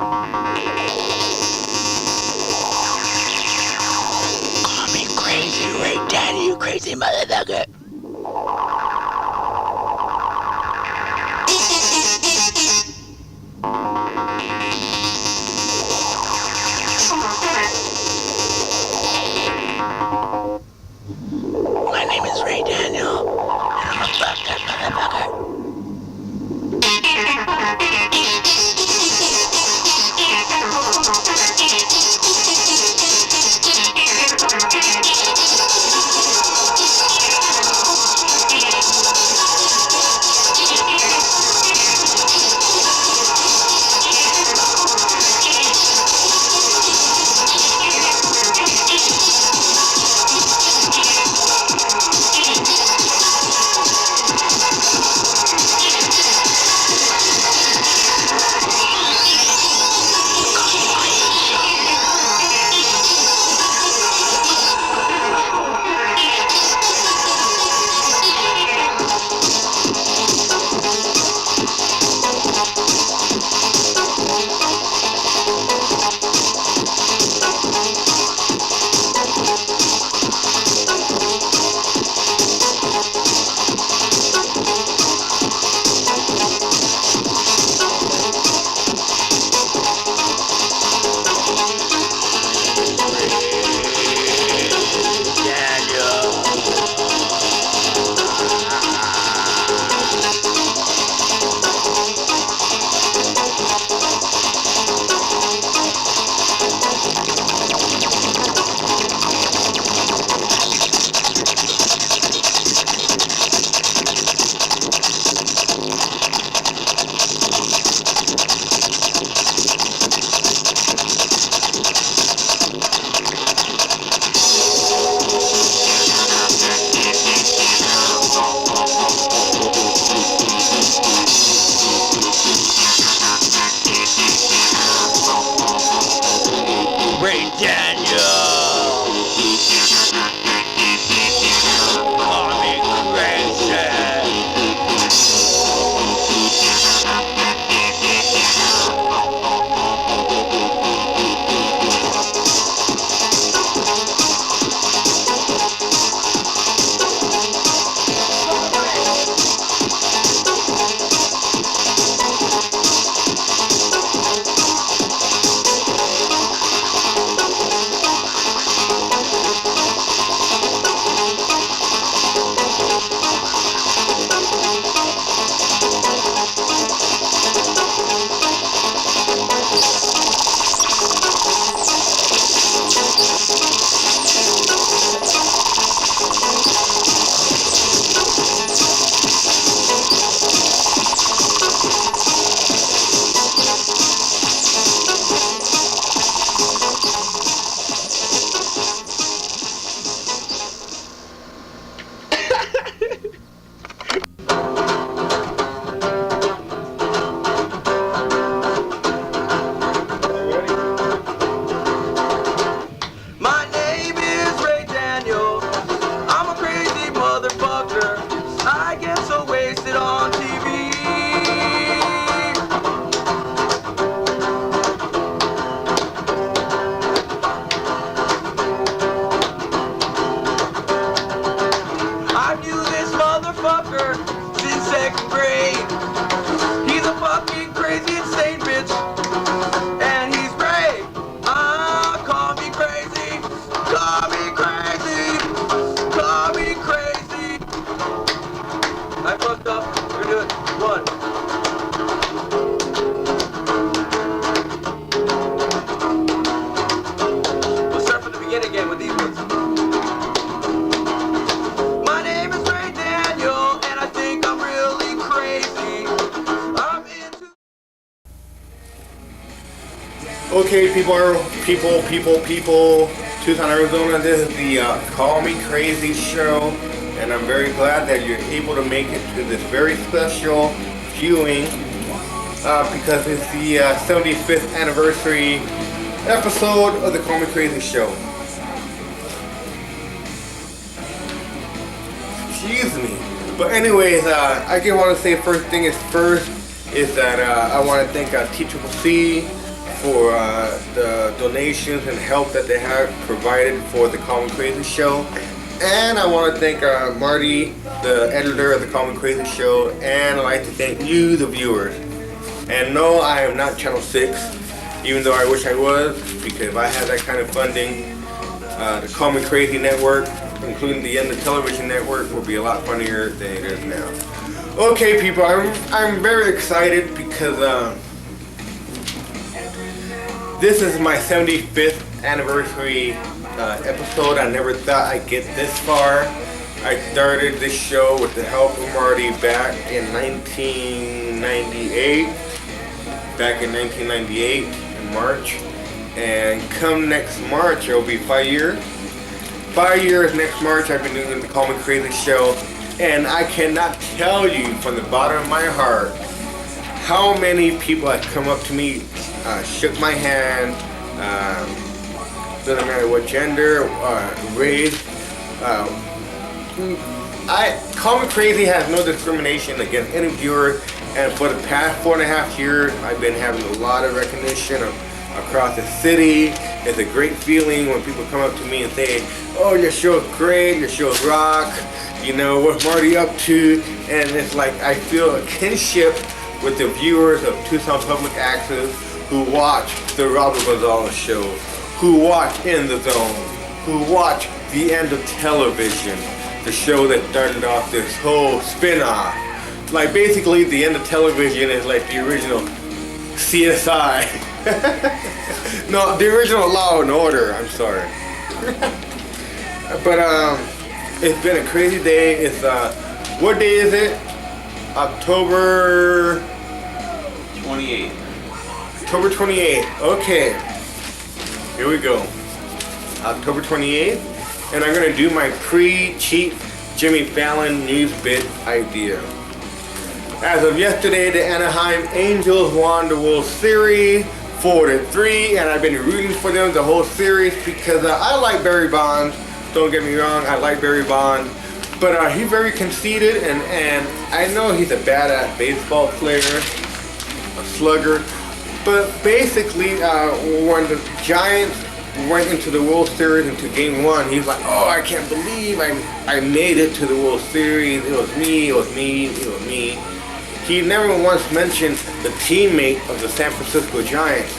Call me crazy, Ray Daddy, you crazy motherfucker. My name is Ray Daniel, and I'm a fucked up motherfucker. Ray Daniel, call me crazy. My name is Ray Daniel. I'm a crazy motherfucker. I get so wasted on TV. I knew this motherfucker since second grade. He's a fucking crazy, insane bitch. And he's great. Call me crazy. Call me crazy. Call me crazy. I fucked up. We're doing one. We'll start from the beginning again with these ones. My name is Ray Daniel, and I think I'm really crazy. I'm into. Okay, people, Tucson, Arizona, this is the Call Me Crazy show, and I'm very glad that you're able to make it to this very special viewing because it's the 75th anniversary episode of the Call Me Crazy show. Excuse me. But anyways, I just want to say first thing is first is that I want to thank TCCC for the donations and help that they have provided for the Call Me Crazy Show. And I want to thank Marty, the editor of the Call Me Crazy Show, and I'd like to thank you, the viewers. And no, I am not Channel 6, even though I wish I was, because if I had that kind of funding, the Call Me Crazy Network, including the End of Television Network, will be a lot funnier than it is now. Okay, people, I'm very excited because this is my 75th anniversary episode. I never thought I'd get this far. I started this show with the help of Marty back in 1998. Back in 1998 in March. And come next March, it'll be 5 years. 5 years next March, I've been doing the Call Me Crazy Show. And I cannot tell you from the bottom of my heart how many people have come up to me, shook my hand, doesn't matter what gender, race. Call Me Crazy has no discrimination against any viewer, and for the past 4.5 years, I've been having a lot of recognition across the city. It's a great feeling when people come up to me and say, "Oh, your show's great, your show's rock. You know, what's Marty up to?" And it's like I feel a kinship with the viewers of Tucson Public Access who watch the Robert Gonzalez Show, who watch In the Zone, who watch The End of Television, the show that started off this whole spin-off. Like basically The End of Television is like the original CSI. No, the original Law and Order, I'm sorry. But it's been a crazy day. It's what day is it? October 28. October 28th. Okay. Here we go. October 28th. And I'm gonna do my pre-cheap Jimmy Fallon news bit idea. As of yesterday, the Anaheim Angels won the World Series 4-3, and I've been rooting for them the whole series because I like Barry Bonds. Don't get me wrong, I like Barry Bonds, but he's very conceited, and I know he's a badass baseball player, a slugger. But basically, when the Giants went into the World Series into Game 1, he's like, "Oh, I can't believe I made it to the World Series. It was me, it was me, it was me." He never once mentioned the teammate of the San Francisco Giants.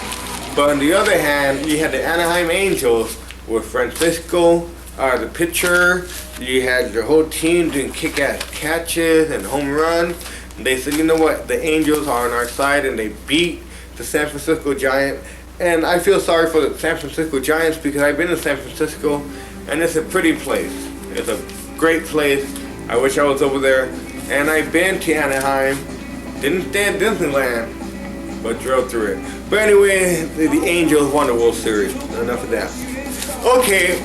But on the other hand, you had the Anaheim Angels with Francisco, the pitcher. You had your whole team doing kick-ass catches and home runs. And they said, "You know what? The Angels are on our side," and they beat the San Francisco Giants. And I feel sorry for the San Francisco Giants because I've been to San Francisco, and it's a pretty place. It's a great place. I wish I was over there. And I've been to Anaheim. Didn't stay at Disneyland, but drove through it. But anyway, the Angels won the World Series. Enough of that. Okay,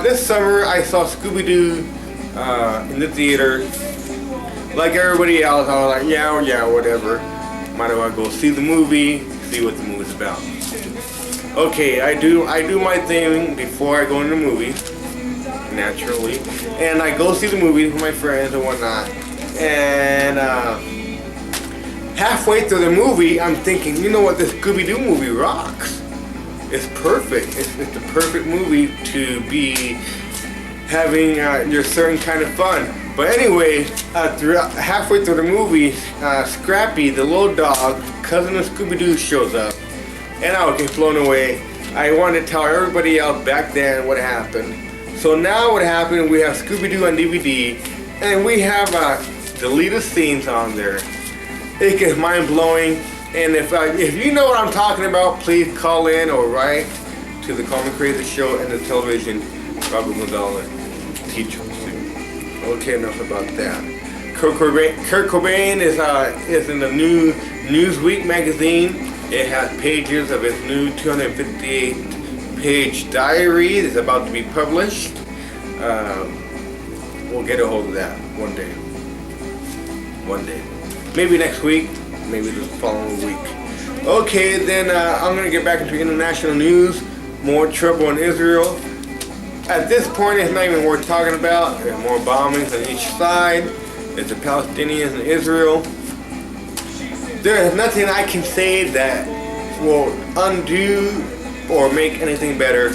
this summer I saw Scooby-Doo in the theater. Like everybody else, I was like, yeah, whatever. Might as well go see the movie, see what the movie's about. Okay, I do my thing before I go into the movie, naturally. And I go see the movie with my friends and whatnot. And halfway through the movie, I'm thinking, you know what, this Scooby-Doo movie rocks. It's perfect. It's the perfect movie to be having your certain kind of fun. But anyway, halfway through the movie, Scrappy, the little dog, cousin of Scooby-Doo, shows up. And I would get blown away. I wanted to tell everybody else back then what happened. So now what happened, we have Scooby-Doo on DVD, and we have deleted scenes on there. It gets mind-blowing, and if you know what I'm talking about, please call in or write to the Call Me Crazy Show and the television, Robert Gonzalez, teacher. Okay, enough about that. Kurt Cobain is in the new Newsweek magazine. It has pages of his new 258-page diary. It's about to be published. We'll get a hold of that one day. One day. Maybe next week. Maybe the following week. Okay, then I'm going to get back into international news. More trouble in Israel. At this point, it's not even worth talking about. There's more bombings on each side. There's the Palestinians and Israel. There's nothing I can say that will undo or make anything better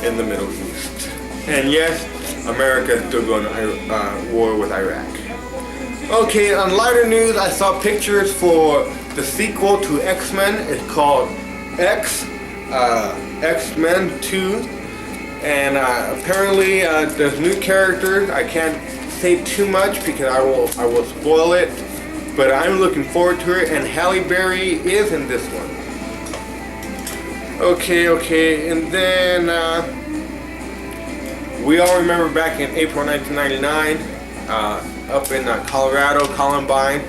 in the Middle East. And yes, America is still going to war with Iraq. Okay, on lighter news, I saw pictures for the sequel to X-Men. It's called X-Men 2. And apparently there's new characters. I can't say too much because I will spoil it. But I'm looking forward to it, and Halle Berry is in this one. Okay, and then we all remember back in April 1999, up in Colorado, Columbine,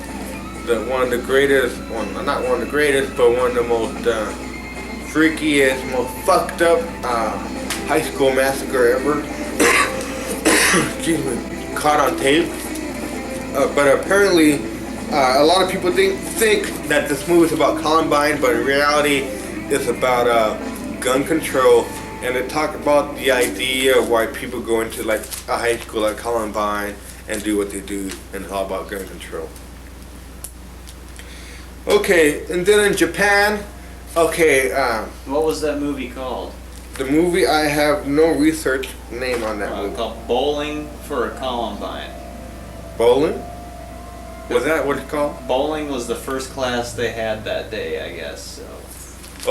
one of the greatest, well, not one of the greatest, but one of the most freakiest, most fucked up high school massacre ever. Excuse me, caught on tape. But apparently, a lot of people think that this movie is about Columbine, but in reality, it's about gun control, and it talk about the idea of why people go into like a high school like Columbine and do what they do, and it's all about gun control. Okay, and then in Japan, okay. What was that movie called? The movie, I have no research name on that movie. Called Bowling for Columbine. Bowling? Was that what it's called? Bowling was the first class they had that day, I guess. So.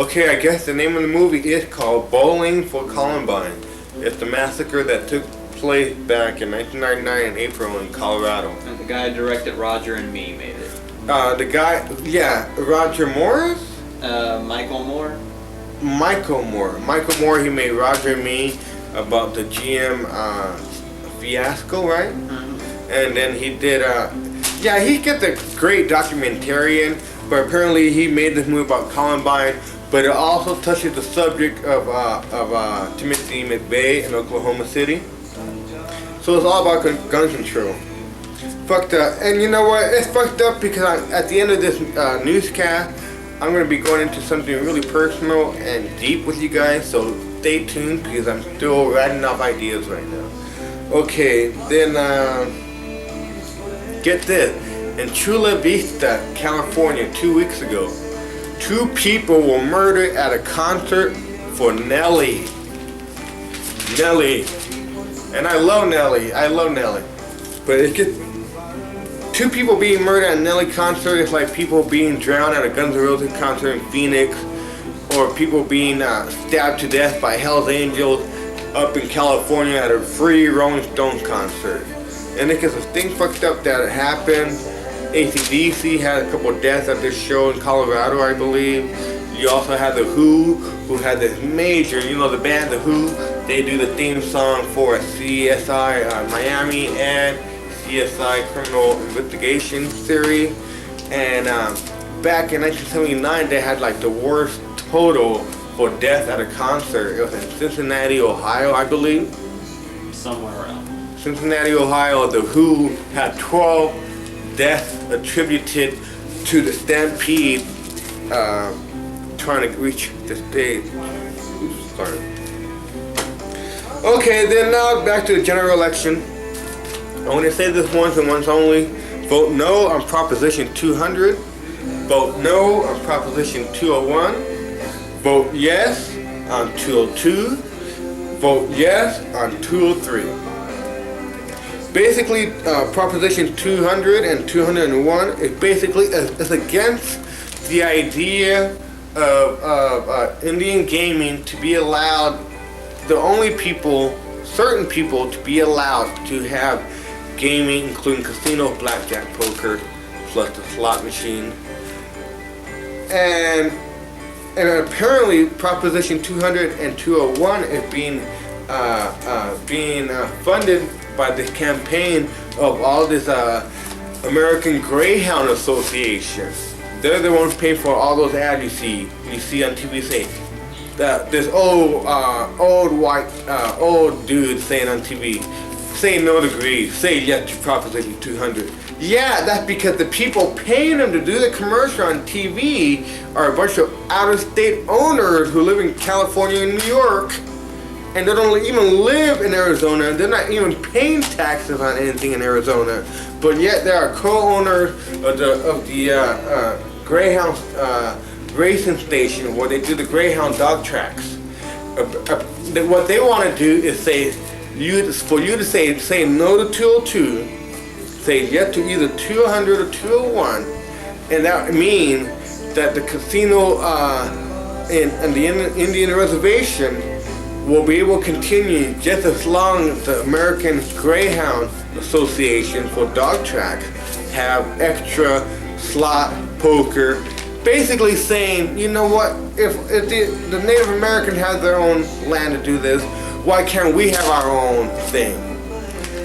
Okay, I guess the name of the movie is called Bowling for Columbine. It's the massacre that took place back in 1999 in April in Colorado. And the guy who directed Roger and Me made it. The guy, yeah, Roger Morris? Michael Moore? Michael Moore, he made Roger and Me about the GM fiasco, right? Mm-hmm. And then he did, yeah, he gets a great documentarian, but apparently he made this movie about Columbine, but it also touches the subject of Timothy McVeigh in Oklahoma City. So it's all about gun control. Fucked up. And you know what? It's fucked up because at the end of this newscast, I'm going to be going into something really personal and deep with you guys, so stay tuned because I'm still writing off ideas right now. Okay, then get this. In Chula Vista, California, 2 weeks ago, 2 people were murdered at a concert for Nelly. And I love Nelly. But it's just 2 people being murdered at a Nelly concert. It's like people being drowned at a Guns N' Roses concert in Phoenix, or people being stabbed to death by Hell's Angels up in California at a free Rolling Stones concert. And because the thing fucked up that it happened. AC/DC had a couple of deaths at this show in Colorado, I believe. You also had The Who had this major, you know the band The Who, they do the theme song for CSI Miami and CSI Criminal Investigation Series. And back in 1979, they had like the worst total for death at a concert. It was in Cincinnati, Ohio, I believe. Somewhere around. Cincinnati, Ohio, The Who had 12 deaths attributed to the stampede trying to reach the stage. Oops, sorry. Okay, then now back to the general election. I want to say this once and once only. Vote no on Proposition 200. Vote no on Proposition 201. Vote yes on 202. Vote yes on 203. Basically, Proposition 200 and 201 is basically is against the idea of Indian gaming to be allowed. The only people, certain people, to be allowed to have gaming, including casino, blackjack, poker, plus the slot machine, and apparently Proposition 200 and 201 is being funded by the campaign of all this American Greyhound Association. They're the ones paying for all those ads you see on TV. Say that this old dude saying on TV, say no to greed, say yes to Proposition 200. Yeah, that's because the people paying them to do the commercial on TV are a bunch of out-of-state owners who live in California and New York. And they don't even live in Arizona. They're not even paying taxes on anything in Arizona. But yet they are co-owners of the Greyhound racing station where they do the Greyhound dog tracks. What they want to do is for you to say no to 202, say yes to either 200 or 201, and that means that the casino in the Indian reservation will be able to continue just as long as the American Greyhound Association for dog tracks have extra slot poker. Basically saying, you know what, if the Native American has their own land to do this, why can't we have our own thing?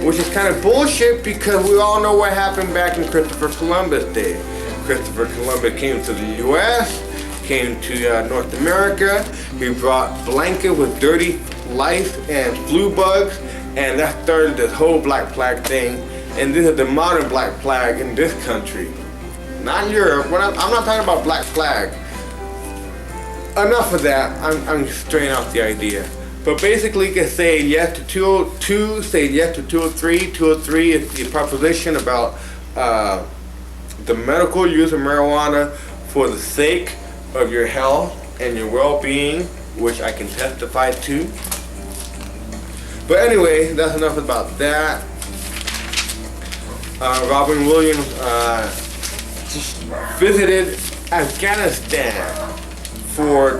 Which is kind of bullshit because we all know what happened back in Christopher Columbus Day. Christopher Columbus came to the US, came to North America, he brought blanket with dirty lice and flu bugs, and that started this whole Black Plague thing, and this is the modern Black Plague in this country. Not Europe. I'm not talking about Black Flag. Enough of that. I'm straying off the idea. But basically, you can say yes to 202, say yes to 203. 203 is the proposition about the medical use of marijuana for the sake of your health and your well-being, which I can testify to. But anyway, that's enough about that. Robin Williams visited Afghanistan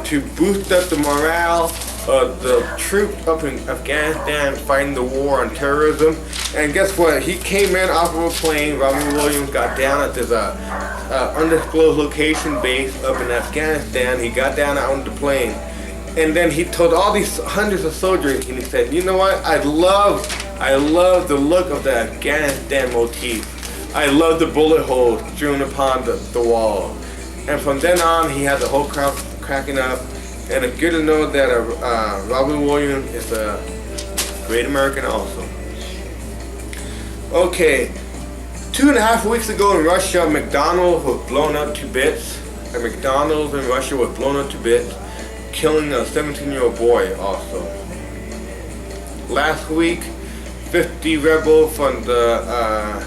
to boost up the morale of the troops up in Afghanistan fighting the war on terrorism. And guess what? He came in off of a plane. Robin Williams got down at this undisclosed location base up in Afghanistan. He got down out of the plane. And then he told all these hundreds of soldiers, and he said, you know what? I love the look of the Afghanistan motif. I love the bullet holes strewn upon the wall. And from then on, he had the whole crowd cracking up. And it's good to know that Robin Williams is a great American also. Okay, 2.5 weeks ago in Russia, McDonald's was blown up to bits. A McDonald's in Russia was blown up to bits, killing a 17-year-old boy also. Last week, 50 rebels from the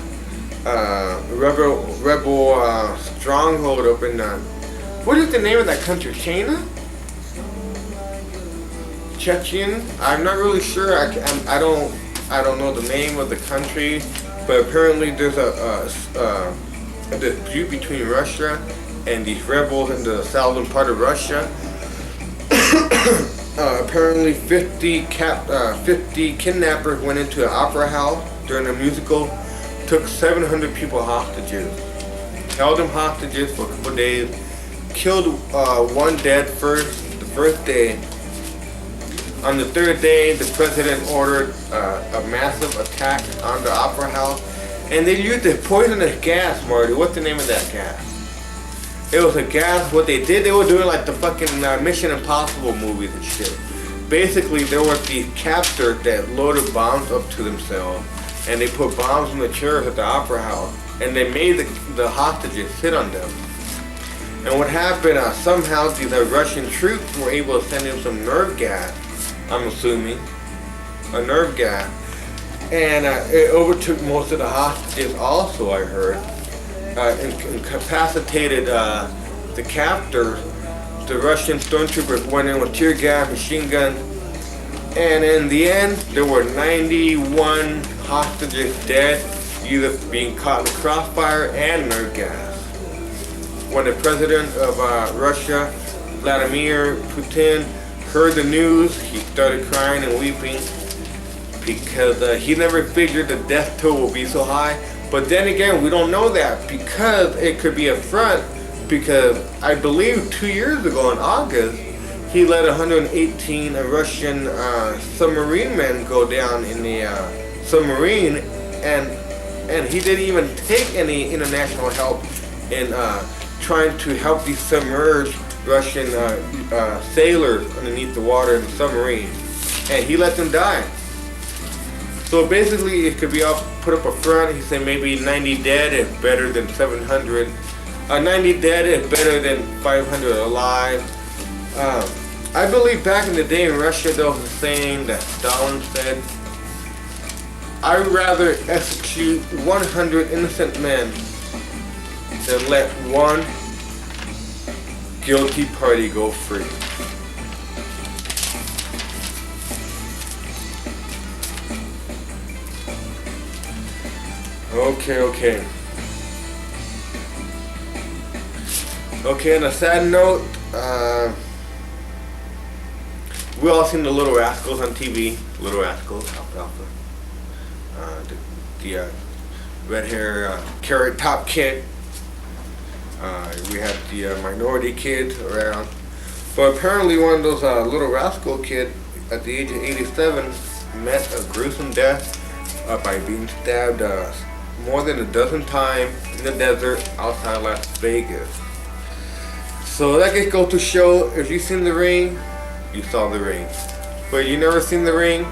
rebel stronghold up in what is the name of that country? China? Chechen? I'm not really sure. I don't know the name of the country, but apparently there's a dispute between Russia and these rebels in the southern part of Russia. Apparently 50 kidnappers went into an opera house during a musical, took 700 people hostages, held them hostages for a couple days, killed one dead the first day. On the third day, the president ordered a massive attack on the opera house, and they used a poisonous gas, Marty. What's the name of that gas? It was a gas. What they did, they were doing like the fucking Mission Impossible movies and shit. Basically, there were these captors that loaded bombs up to themselves, and they put bombs in the chairs at the opera house, and they made the hostages sit on them. And what happened, somehow these Russian troops were able to send in some nerve gas, I'm assuming, a nerve gas, and it overtook most of the hostages also, I heard, and incapacitated the captors. The Russian stormtroopers went in with tear gas, machine guns, and in the end, there were 91 hostages dead, either being caught in the crossfire and nerve gas. When the president of Russia, Vladimir Putin, heard the news, he started crying and weeping because he never figured the death toll would be so high. But then again, we don't know that because it could be a front, because I believe 2 years ago in August, he let 118 Russian submarine men go down in the submarine, and he didn't even take any international help in trying to help these submerged Russian sailors underneath the water in the submarine, and he let them die. So basically, it could be put up a front. He said maybe 90 dead is better than 700. 90 dead is better than 500 alive. I believe back in the day in Russia, there was a saying that Stalin said, "I'd rather execute 100 innocent men than let one Guilty party go free. Okay. Okay, on a sad note, we all seen the Little Rascals on TV. Little Rascals, Alfalfa. The red hair, carrot top kid. We had the minority kid around. But apparently one of those Little Rascal kid at the age of 87 met a gruesome death by being stabbed more than a dozen times in the desert outside Las Vegas. So that just goes to show, if you've seen The Ring, you saw The Ring. But you never seen The Ring,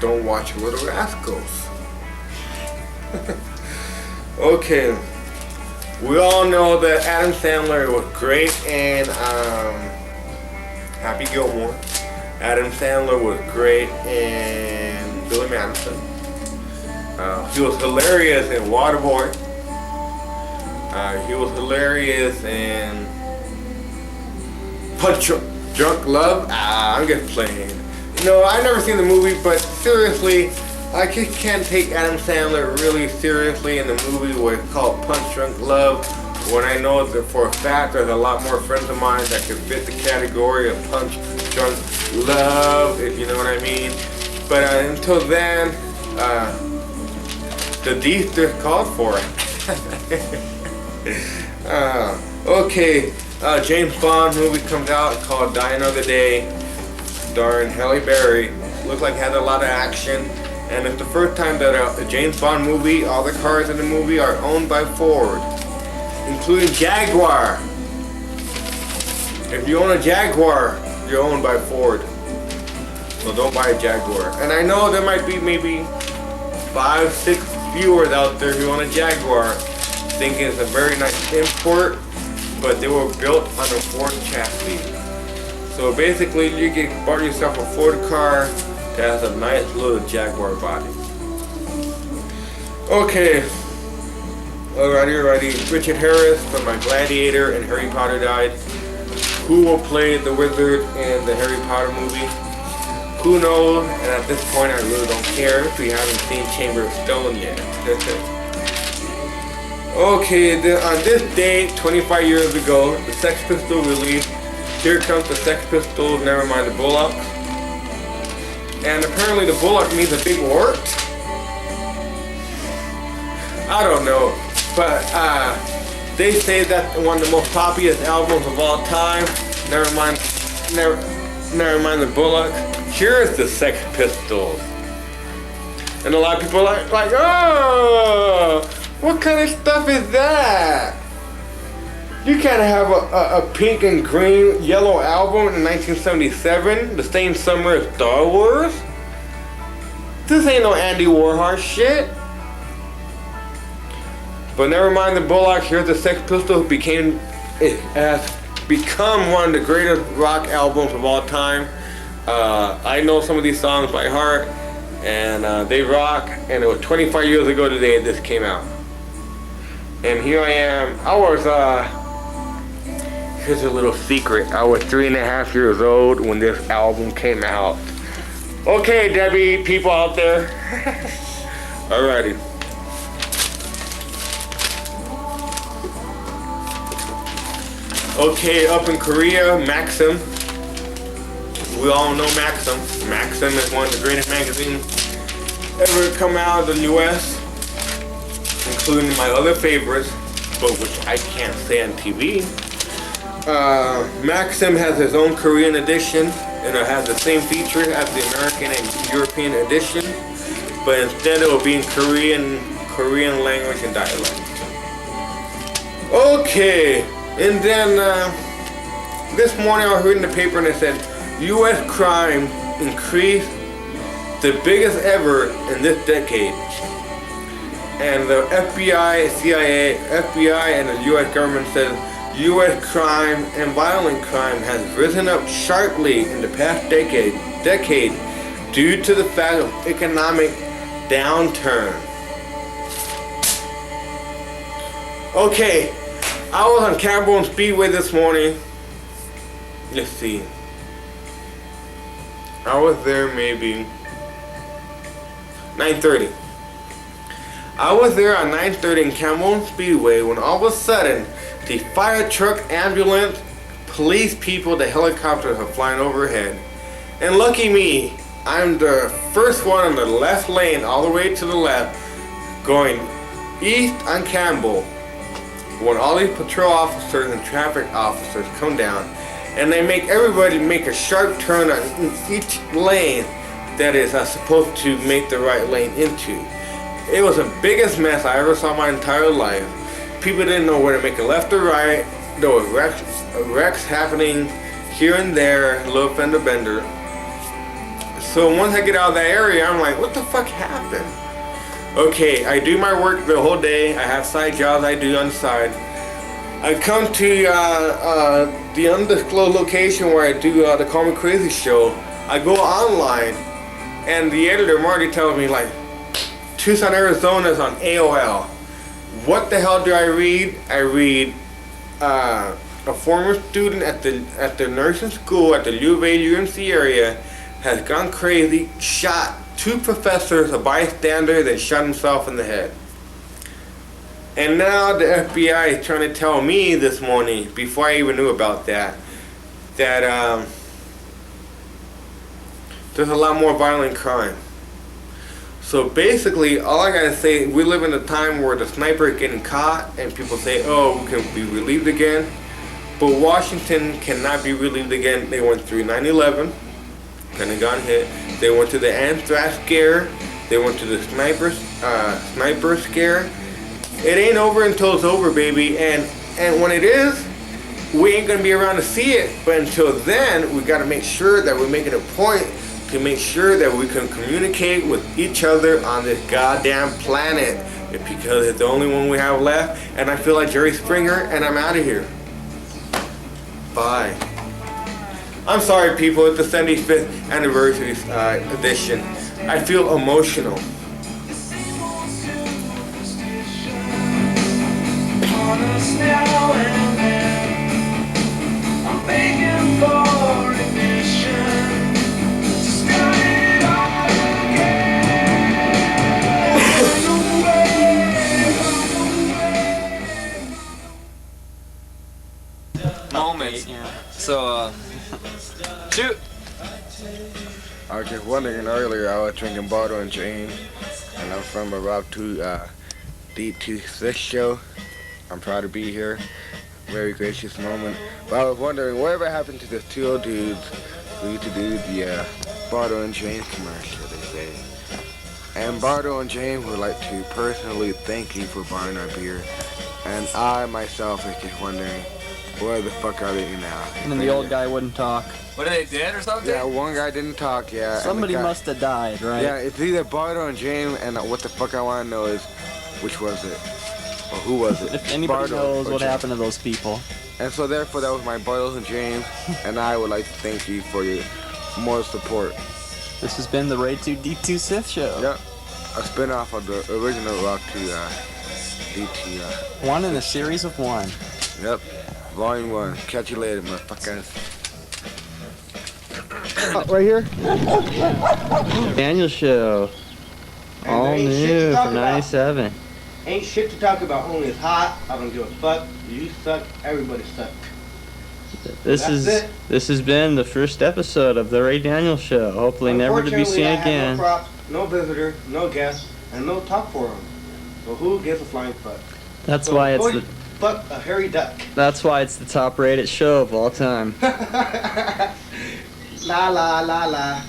don't watch Little Rascals. Okay, we all know that Adam Sandler was great in Happy Gilmore. Adam Sandler was great in Billy Madison. He was hilarious in Waterboy. He was hilarious in Punch Drunk Love. I'm just playing. No, I've never seen the movie, but seriously, I just can't take Adam Sandler really seriously in the movie where it's called Punch Drunk Love, when I know that for a fact there's a lot more friends of mine that could fit the category of Punch Drunk Love, if you know what I mean. But until then, the deep is called for it. Okay, James Bond movie comes out called Die Another Day, starring Halle Berry. Looks like it has a lot of action, and it's the first time that a James Bond movie, all the cars in the movie are owned by Ford, including Jaguar. If you own a Jaguar, you're owned by Ford. So don't buy a Jaguar. And I know there might be maybe 5-6 viewers out there who own a Jaguar thinking it's a very nice import, but they were built on a Ford chassis. So basically you can buy yourself a Ford car that has a nice little Jaguar body. Okay. Alrighty. Richard Harris from my Gladiator and Harry Potter died. Who will play the wizard in the Harry Potter movie? Who knows? And at this point, I really don't care if we haven't seen Chamber of Stone yet. Okay, on this date, 25 years ago, the Sex Pistols released Here Comes the Sex Pistols, Nevermind the Bollocks. And apparently the Bullock means a big wart. I don't know, but they say that's one of the most popular albums of all time. Never mind the Bullock. Here's the Sex Pistols. And a lot of people are like, oh, what kind of stuff is that? You can't have a pink and green yellow album in 1977, the same summer as Star Wars? This ain't no Andy Warhol shit. But never mind the Bullock, here's the Sex Pistols. It has become one of the greatest rock albums of all time. I know some of these songs by heart, and they rock. And it was 25 years ago today this came out. And here I am. Here's a little secret. I was 3.5 years old when this album came out. Okay, Debbie, people out there. Alrighty. Okay, up in Korea, Maxim. We all know Maxim. Maxim is one of the greatest magazines ever come out of the US, including my other favorites, but which I can't say on TV. Maxim has his own Korean edition, and it has the same features as the American and European edition, but instead it will be in Korean language and dialect. Okay, and then this morning I was reading the paper and it said U.S. crime increased the biggest ever in this decade. And the FBI, CIA, FBI, and the U.S. government says U.S. crime and violent crime has risen up sharply in the past decade due to the fact of economic downturn. Okay, I was on Cambone Speedway this morning, let's see. I was there maybe 9:30. I was there at 9:30 in Cameron Speedway when all of a sudden the fire truck, ambulance, police people, the helicopters are flying overhead. And lucky me, I'm the first one on the left lane all the way to the left going east on Campbell when all these patrol officers and traffic officers come down and they make everybody make a sharp turn on each lane that is supposed to make the right lane into. It was the biggest mess I ever saw in my entire life. People didn't know where to make a left or right. There was wrecks happening here and there, a little fender bender. So once I get out of that area, I'm like, what the fuck happened? Okay, I do my work the whole day. I have side jobs I do on the side. I come to the undisclosed location where I do the Call Me Crazy show. I go online, and the editor Marty tells me like, Tucson, Arizona is on AOL. What the hell do I read? I read a former student at the nursing school at the U of A UMC area has gone crazy, shot 2 professors, a bystander, then shot himself in the head. And now the FBI is trying to tell me this morning, before I even knew about that there's a lot more violent crime. So basically, all I gotta say, we live in a time where the sniper is getting caught and people say, oh, we can be relieved again. But Washington cannot be relieved again. They went through 9/11, Pentagon hit. They went to the anthrax scare. They went to the sniper scare. It ain't over until it's over, baby. And when it is, we ain't gonna be around to see it. But until then, we gotta make sure that we're making a point to make sure that we can communicate with each other on this goddamn planet. Because it's the only one we have left. And I feel like Jerry Springer, and I'm out of here. Bye. I'm sorry, people. It's the 75th anniversary edition. I feel emotional. I'm begging for ignition to start it all again. Moments. So, shoot. I was just wondering earlier, I was drinking Bottle and Jane, and I'm from a Rob 2 D26 show. I'm proud to be here. Very gracious moment. But I was wondering, whatever happened to the 2 old dudes who used to do the Bottle and Jane commercial, they say. And Bottle and Jane would like to personally thank you for buying our beer. And I myself is just wondering, where the fuck are they now? And then the old guy wouldn't talk. What, are they dead or something? Yeah, one guy didn't talk, yeah. Somebody must have died, right? Yeah, it's either Bardo and James, and what the fuck I want to know is, which was it? Or who was it? If anybody Bardo knows or what James. happened to those people. And so therefore, that was my Bardo and James, and I would like to thank you for your more support. This has been the Raid 2 D2 Sith Show. Yep, a spin-off of the original Rock 2 DT. One in a series of one. Yep, Volume 1. Catch you later, motherfuckers. Right here? Daniel Show. All ain't shit to new talk from about. 97. Ain't shit to talk about, only it's hot. I don't give a fuck. You suck, everybody sucks. This That's is it. this has been the first episode of the Ray Daniel Show. Hopefully never to be Unfortunately, seen I have again. No props, no visitor, no guest, and no talk for him. So who gets a flying fuck? That's So why it's go the fuck a hairy duck. that's why it's the top rated show of all time. La la la la.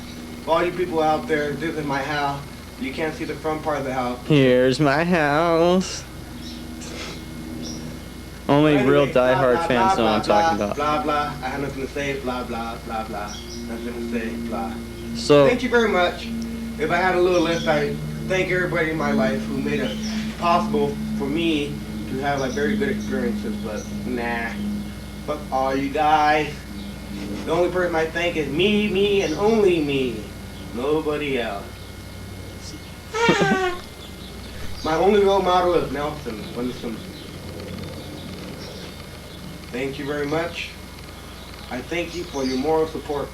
All you people out there, this is my house. You can't see the front part of the house. Here's my house. Only Anyway, real blah, diehard blah, fans know blah, what I'm blah, talking blah, about. Blah blah. I have nothing to say. Blah blah blah blah. Nothing to say. Blah. So Thank you very much. If I had a little list, I thank everybody in my life who made it possible for me to have like very good experiences. But nah, fuck all you guys. The only person I thank is me, and only me. Nobody else. My only role model is Nelson from The Simpsons. Thank you very much. I thank you for your moral support.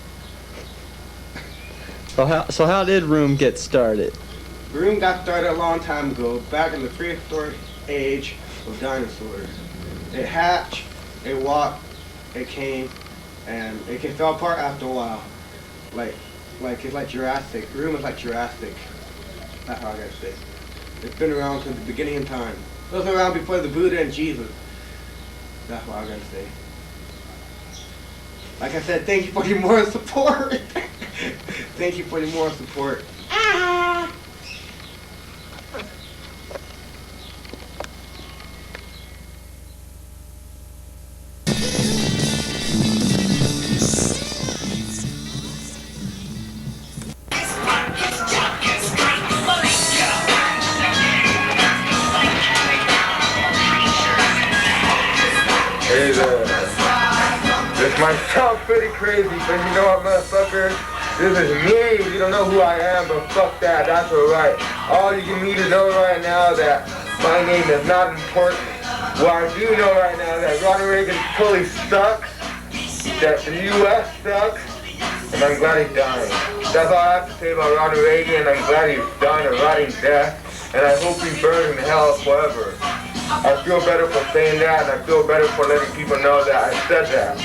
So how did Room get started? Room got started a long time ago, back in the prehistoric age of dinosaurs. It hatched, it walked, it came, and it fell apart after a while. It's like Jurassic. Room is like Jurassic. That's how I gotta say. It's been around since the beginning of time. It was around before the Buddha and Jesus. That's what I gotta say. Like I said, thank you for your moral support. Thank you for your moral support. Hey there. This might sound pretty crazy, but you know what, motherfucker? This is me. You don't know who I am, but fuck that. That's alright. All you need to know right now that my name is not important. What I do know right now that Ronald Reagan totally sucks, that the U.S. sucks, and I'm glad he's dying. That's all I have to say about Ronald Reagan, and I'm glad he's dying a rotting death, and I hope he burns in hell forever. I feel better for saying that, and I feel better for letting people know that I said that.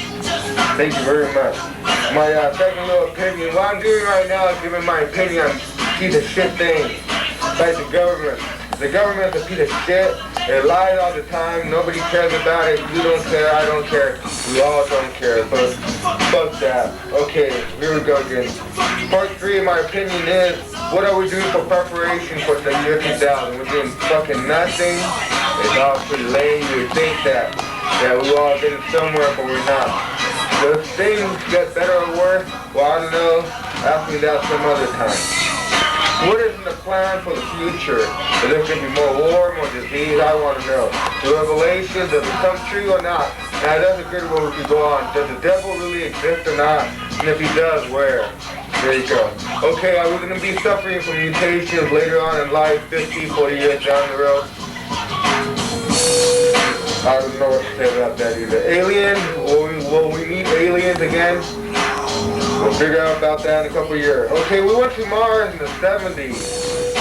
Thank you very much. My second little opinion, what I'm doing right now is giving my opinion on piece of shit things, like the government. The government's a piece of shit. They lie all the time. Nobody cares about it. You don't care. I don't care. We all don't care. But fuck that. Okay, here we go again. Part 3 of my opinion is, what are we doing for preparation for the year 2000? We're doing fucking nothing. It's all pretty lame. You would think that we're all getting somewhere, but we're not. Will things get better or worse? Well, I don't know. Ask me that some other time. What is the plan for the future? Is there going to be more war, more disease? I want to know. The revelation, does it come true or not? Now, that's a good one we could go on. Does the devil really exist or not? And if he does, where? There you go. Okay, are we going to be suffering from mutations later on in life, 50, 40 years down the road? I don't know what to say about that either. Aliens? Will we meet aliens again? We'll figure out about that in a couple of years. Okay, we went to Mars in the 70s.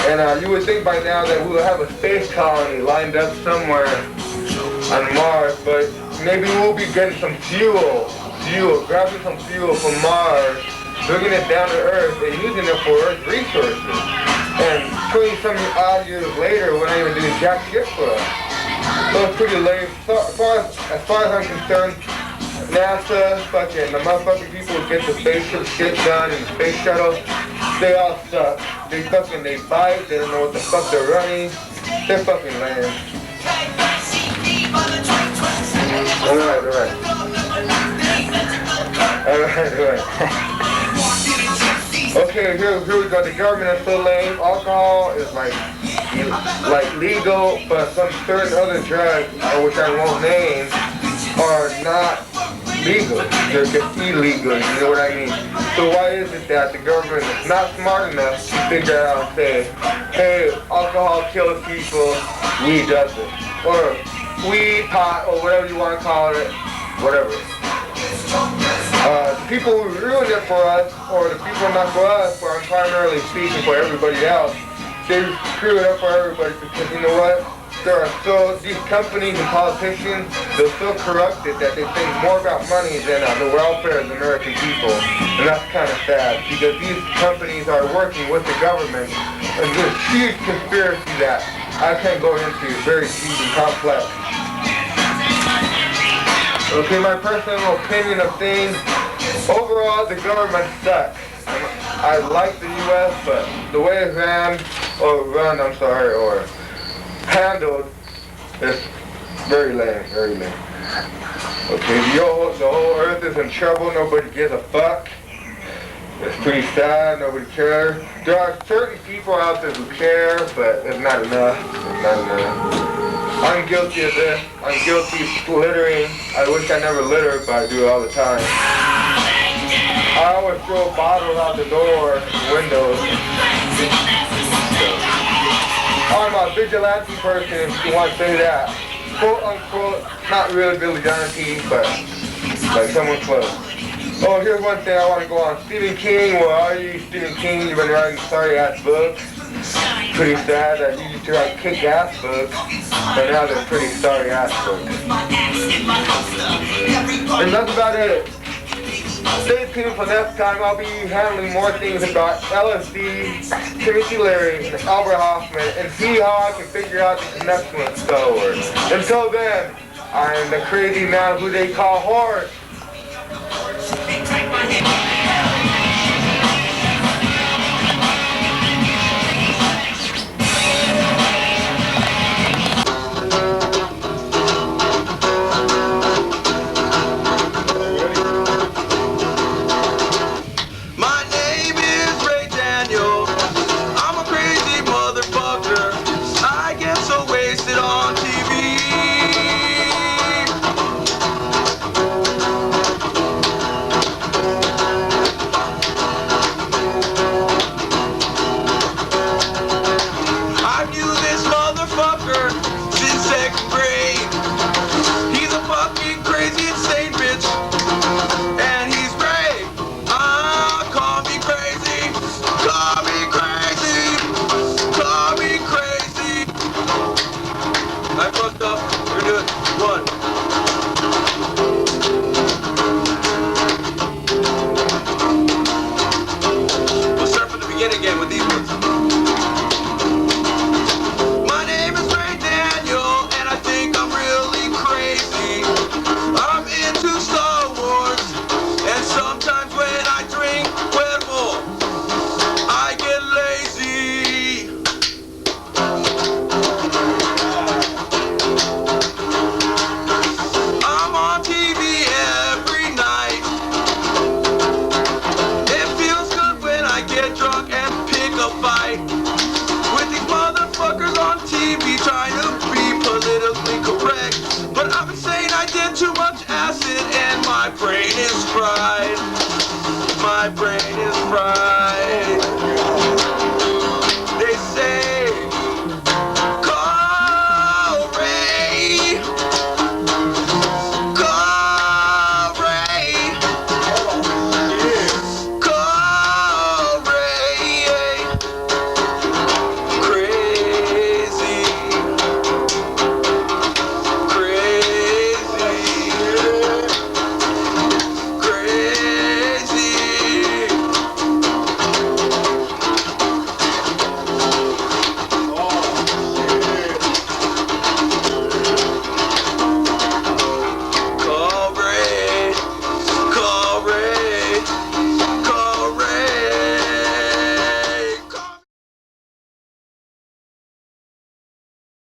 And you would think by now that we would have a space colony lined up somewhere on Mars. But maybe we'll be getting some fuel, grabbing some fuel from Mars, bringing it down to Earth, and using it for Earth resources. And 20-some odd years later, we're not even doing jack shit for us. So it's pretty lame. So, as far as I'm concerned, NASA, fucking, the motherfucking people who get the spaceship shit done and the space shuttle, they all suck. They bite, they don't know what the fuck they're running. They're fucking lame. Alright. Okay, here we go. The government is so lame. Alcohol is like legal, but some certain other drugs, which I won't name, are not legal. They're just illegal, you know what I mean? So why is it that the government is not smart enough to figure out and say, hey, alcohol kills people, weed doesn't. Or weed, pot, or whatever you want to call it, whatever. The people who ruined it for us, or the people not for us, but I'm primarily speaking for everybody else, they screw it up for everybody because you know what? These companies and politicians, they're so corrupted that they think more about money than the welfare of the American people. And that's kind of sad because these companies are working with the government and there's huge conspiracy that I can't go into, very deep and complex. Okay, my personal opinion of things, overall the government sucks. I like the U.S., but the way it's handled is very lame, very lame. Okay, the whole earth is in trouble, nobody gives a fuck. It's pretty sad, nobody cares. There are certain people out there who care, but it's not enough. It's not enough. I'm guilty of this. I'm guilty of littering. I wish I never littered, but I do it all the time. I always throw bottles out the door, windows. I'm a vigilante person, if you want to say that. Quote unquote, not really vigilante, but like someone close. Oh, here's one thing I want to go on. Stephen King, well, all you Stephen King, you've been writing sorry-ass books. Pretty sad that you used to write kick-ass books, but now they're pretty sorry-ass books. And that's about it. Stay tuned for next time. I'll be handling more things about LSD, Timothy Leary, and Albert Hoffman, and see how I can figure out the connection with Star Wars. Until then, I'm the crazy man who they call Horse. My name is Ray Daniel. I'm a crazy motherfucker. I get so wasted on TV. I knew this motherfucker since second grade. He's a fucking crazy, insane bitch. And he's great. Call me crazy. Call me crazy. Call me crazy. I fucked up. We're gonna do it. One. We'll start from the beginning again with these ones. My name is Ray Daniel, and I think I'm really crazy. I'm into Star Wars, and sometimes when I drink Cuervo, I get lazy. I'm on TV every night. It feels good when I get drunk and pick a fight with these motherfuckers on TV trying to be politically correct. But I'm insane, I did too much acid and my brain is fried. My brain is fried.